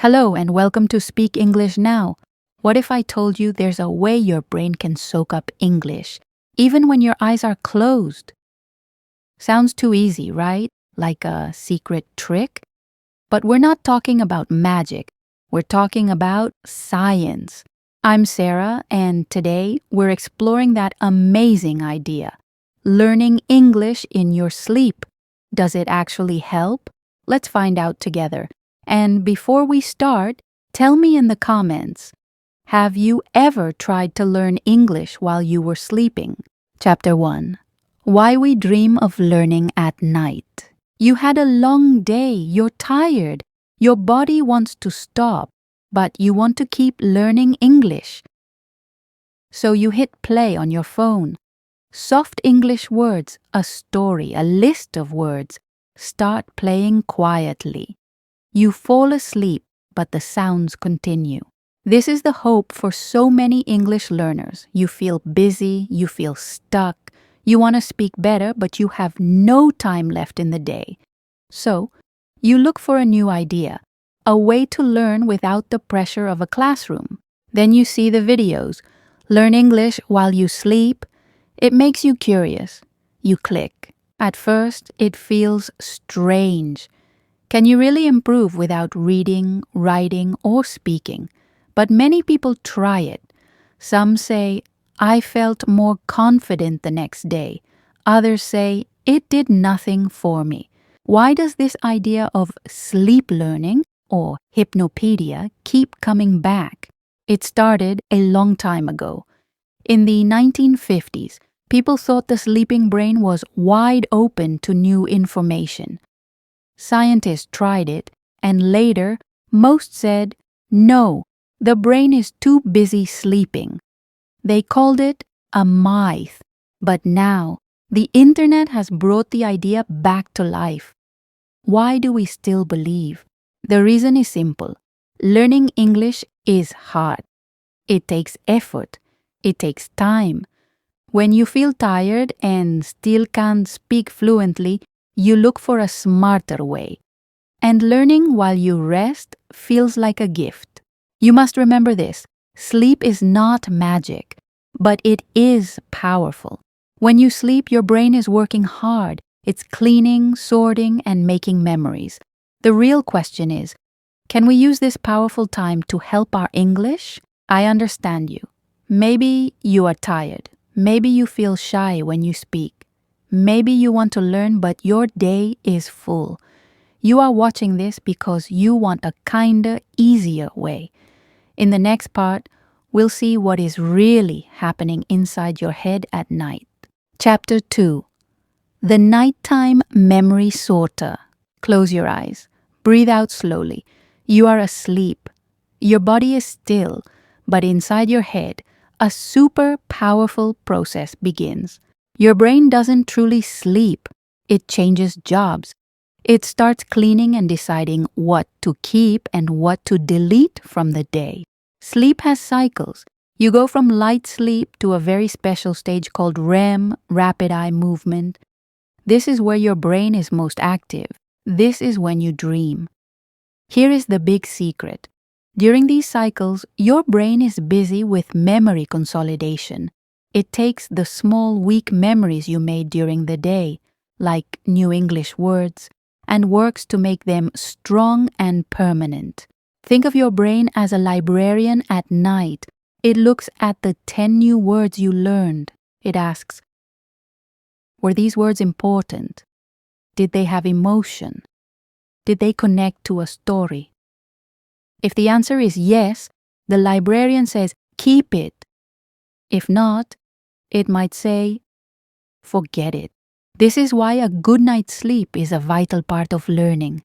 Hello and welcome to Speak English Now. What if I told you there's a way your brain can soak up English, even when your eyes are closed? Sounds too easy, right? Like a secret trick? But we're not talking about magic. We're talking about science. I'm Sarah, and today we're exploring that amazing idea. Learning English in your sleep. Does it actually help? Let's find out together. And before we start, tell me in the comments, have you ever tried to learn English while you were sleeping? Chapter 1. Why we dream of learning at night. You had a long day, you're tired, your body wants to stop, but you want to keep learning English. So you hit play on your phone. Soft English words, a story, a list of words, start playing quietly. You fall asleep, but the sounds continue. This is the hope for so many English learners. You feel busy, you feel stuck, you want to speak better, but you have no time left in the day. So, you look for a new idea, a way to learn without the pressure of a classroom. Then you see the videos. Learn English while you sleep. It makes you curious. You click. At first, it feels strange. Can you really improve without reading, writing, or speaking? But many people try it. Some say, I felt more confident the next day. Others say, it did nothing for me. Why does this idea of sleep learning, or hypnopedia, keep coming back? It started a long time ago. In the 1950s, people thought the sleeping brain was wide open to new information. Scientists tried it, and later, most said, no, the brain is too busy sleeping. They called it a myth, but now, the internet has brought the idea back to life. Why do we still believe? The reason is simple. Learning English is hard. It takes effort. It takes time. When you feel tired and still can't speak fluently, you look for a smarter way. And learning while you rest feels like a gift. You must remember this. Sleep is not magic, but it is powerful. When you sleep, your brain is working hard. It's cleaning, sorting, and making memories. The real question is, can we use this powerful time to help our English? I understand you. Maybe you are tired. Maybe you feel shy when you speak. Maybe you want to learn, but your day is full. You are watching this because you want a kinder, easier way. In the next part, we'll see what is really happening inside your head at night. Chapter 2. The Nighttime Memory Sorter. Close your eyes. Breathe out slowly. You are asleep. Your body is still, but inside your head, a super powerful process begins. Your brain doesn't truly sleep. It changes jobs. It starts cleaning and deciding what to keep and what to delete from the day. Sleep has cycles. You go from light sleep to a very special stage called REM, rapid eye movement. This is where your brain is most active. This is when you dream. Here is the big secret. During these cycles, your brain is busy with memory consolidation. It takes the small, weak memories you made during the day, like new English words, and works to make them strong and permanent. Think of your brain as a librarian at night. It looks at the 10 new words you learned. It asks, were these words important? Did they have emotion? Did they connect to a story? If the answer is yes, the librarian says, keep it. If not, it might say, forget it. This is why a good night's sleep is a vital part of learning.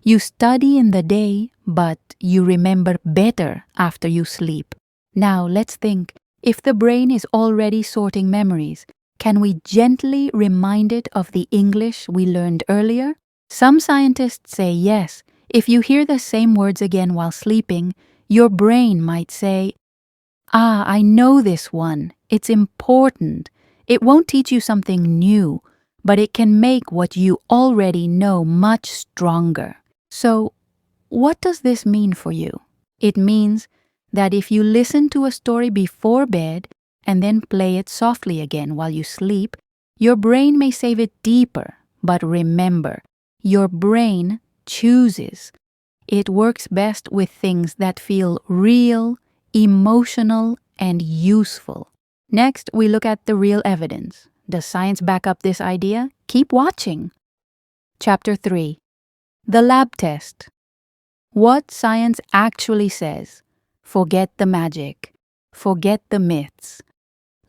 You study in the day, but you remember better after you sleep. Now let's think, if the brain is already sorting memories, can we gently remind it of the English we learned earlier? Some scientists say yes. If you hear the same words again while sleeping, your brain might say, I know this one. It's important. It won't teach you something new, but it can make what you already know much stronger. So, what does this mean for you? It means that if you listen to a story before bed and then play it softly again while you sleep, your brain may save it deeper. But remember, your brain chooses. It works best with things that feel real, emotional, and useful. Next, we look at the real evidence. Does science back up this idea? Keep watching. Chapter 3. The lab test. What science actually says. Forget the magic. Forget the myths.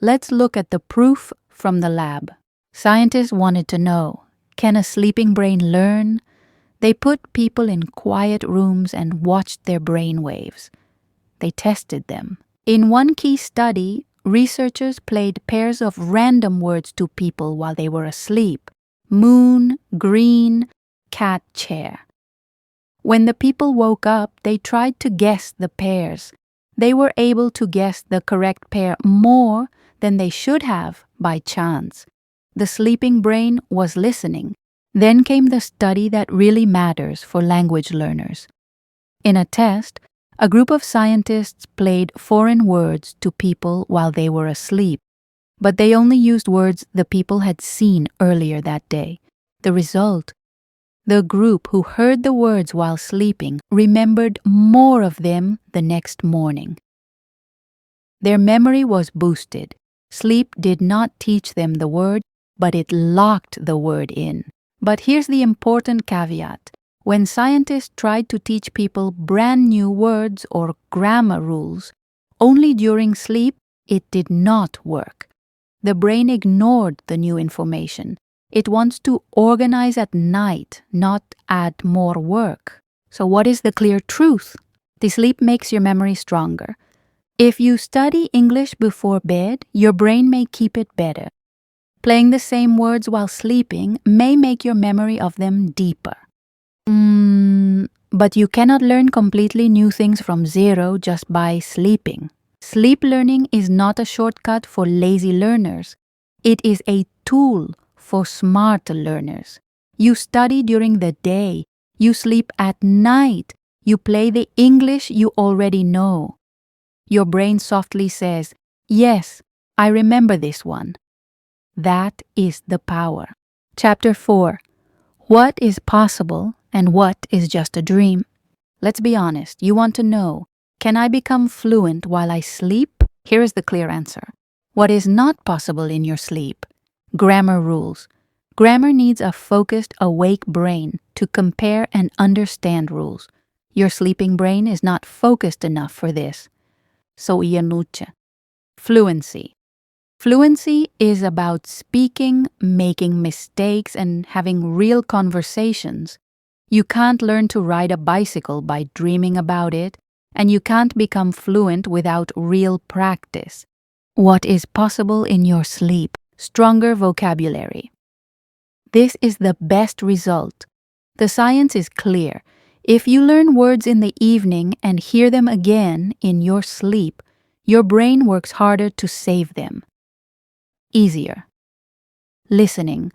Let's look at the proof from the lab. Scientists wanted to know, can a sleeping brain learn? They put people in quiet rooms and watched their brain waves. They tested them. In one key study, researchers played pairs of random words to people while they were asleep. Moon, green, cat, chair. When the people woke up, they tried to guess the pairs. They were able to guess the correct pair more than they should have by chance. The sleeping brain was listening. Then came the study that really matters for language learners. In a test, a group of scientists played foreign words to people while they were asleep, but they only used words the people had seen earlier that day. The result? The group who heard the words while sleeping remembered more of them the next morning. Their memory was boosted. Sleep did not teach them the word, but it locked the word in. But here's the important caveat. When scientists tried to teach people brand new words or grammar rules, only during sleep, it did not work. The brain ignored the new information. It wants to organize at night, not add more work. So what is the clear truth? The sleep makes your memory stronger. If you study English before bed, your brain may keep it better. Playing the same words while sleeping may make your memory of them deeper. But you cannot learn completely new things from zero just by sleeping. Sleep learning is not a shortcut for lazy learners. It is a tool for smart learners. You study during the day. You sleep at night. You play the English you already know. Your brain softly says, "Yes, I remember this one." That is the power. Chapter 4. What is possible and what is just a dream? Let's be honest. You want to know, can I become fluent while I sleep? Here is the clear answer. What is not possible in your sleep? Grammar rules. Grammar needs a focused, awake brain to compare and understand rules. Your sleeping brain is not focused enough for this. So ianuche. Fluency. Fluency is about speaking, making mistakes, and having real conversations. You can't learn to ride a bicycle by dreaming about it, and you can't become fluent without real practice. What is possible in your sleep? Stronger vocabulary. This is the best result. The science is clear. If you learn words in the evening and hear them again in your sleep, your brain works harder to save them. Easier. Listening.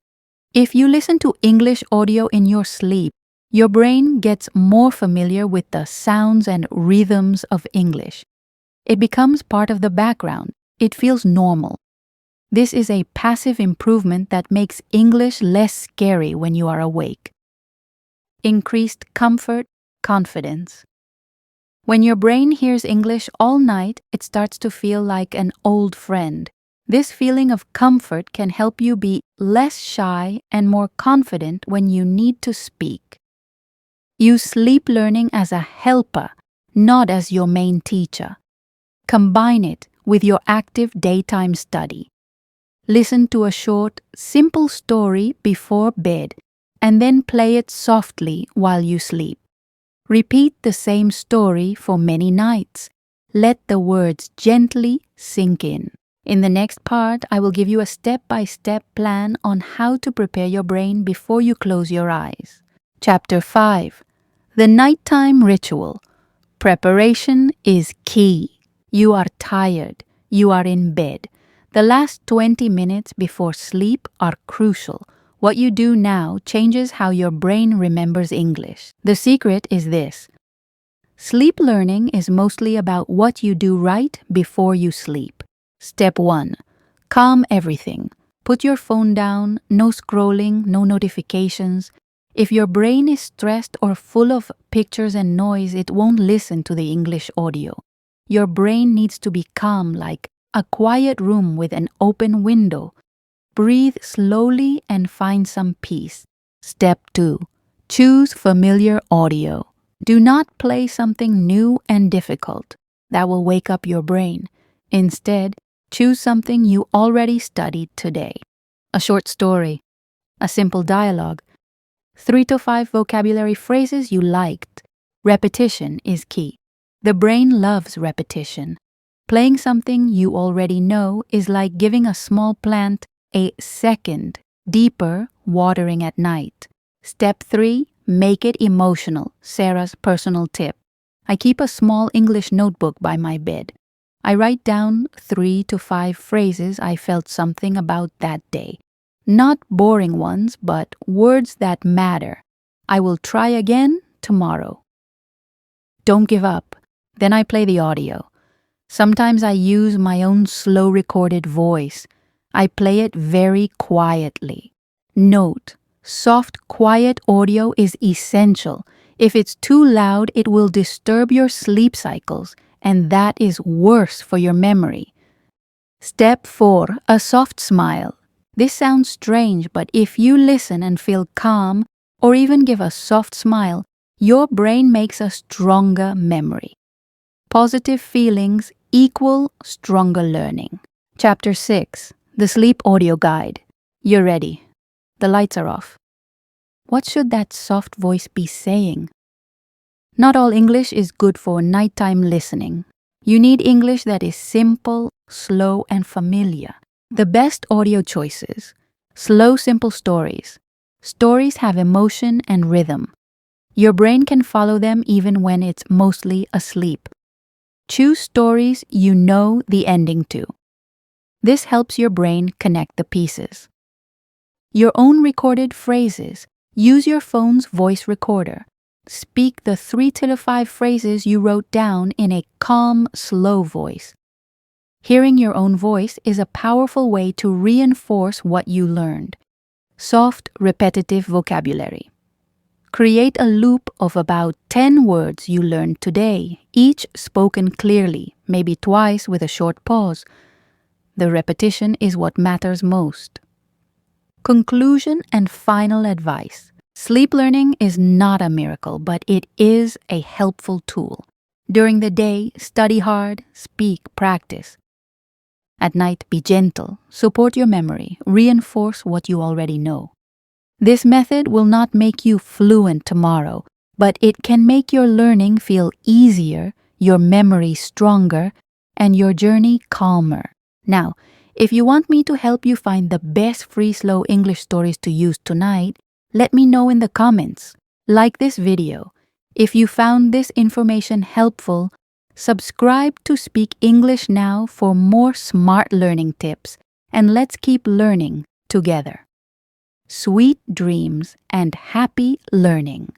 If you listen to English audio in your sleep, your brain gets more familiar with the sounds and rhythms of English. It becomes part of the background. It feels normal. This is a passive improvement that makes English less scary when you are awake. Increased comfort, confidence. When your brain hears English all night, it starts to feel like an old friend. This feeling of comfort can help you be less shy and more confident when you need to speak. Use sleep learning as a helper, not as your main teacher. Combine it with your active daytime study. Listen to a short, simple story before bed, and then play it softly while you sleep. Repeat the same story for many nights. Let the words gently sink in. In the next part, I will give you a step-by-step plan on how to prepare your brain before you close your eyes. Chapter 5. The Nighttime Ritual. Preparation is key. You are tired. You are in bed. The last 20 minutes before sleep are crucial. What you do now changes how your brain remembers English. The secret is this. Sleep learning is mostly about what you do right before you sleep. Step 1. Calm everything. Put your phone down, no scrolling, no notifications. If your brain is stressed or full of pictures and noise, it won't listen to the English audio. Your brain needs to be calm, like a quiet room with an open window. Breathe slowly and find some peace. Step 2. Choose familiar audio. Do not play something new and difficult. That will wake up your brain. Instead, choose something you already studied today. A short story, a simple dialogue, 3 to 5 vocabulary phrases you liked. Repetition is key. The brain loves repetition. Playing something you already know is like giving a small plant a second, deeper watering at night. Step 3. Make it emotional. Sarah's personal tip. I keep a small English notebook by my bed. I write down 3 to 5 phrases I felt something about that day. Not boring ones, but words that matter. I will try again tomorrow. Don't give up. Then I play the audio. Sometimes I use my own slow recorded voice. I play it very quietly. Note, soft, quiet audio is essential. If it's too loud, it will disturb your sleep cycles, and that is worse for your memory. Step 4. A soft smile. This sounds strange, but if you listen and feel calm, or even give a soft smile, your brain makes a stronger memory. Positive feelings equal stronger learning. Chapter 6. The Sleep Audio Guide. You're ready. The lights are off. What should that soft voice be saying? Not all English is good for nighttime listening. You need English that is simple, slow, and familiar. The best audio choices. Slow, simple stories. Stories have emotion and rhythm. Your brain can follow them even when it's mostly asleep. Choose stories you know the ending to. This helps your brain connect the pieces. Your own recorded phrases. Use your phone's voice recorder. Speak the 3 to 5 phrases you wrote down in a calm, slow voice. Hearing your own voice is a powerful way to reinforce what you learned. Soft, repetitive vocabulary. Create a loop of about 10 words you learned today, each spoken clearly, maybe twice with a short pause. The repetition is what matters most. Conclusion and final advice. Sleep learning is not a miracle, but it is a helpful tool. During the day, study hard, speak, practice. At night, be gentle, support your memory, reinforce what you already know. This method will not make you fluent tomorrow, but it can make your learning feel easier, your memory stronger, and your journey calmer. Now, if you want me to help you find the best free slow English stories to use tonight, let me know in the comments. Like this video. If you found this information helpful, subscribe to Speak English Now for more smart learning tips, and let's keep learning together. Sweet dreams and happy learning.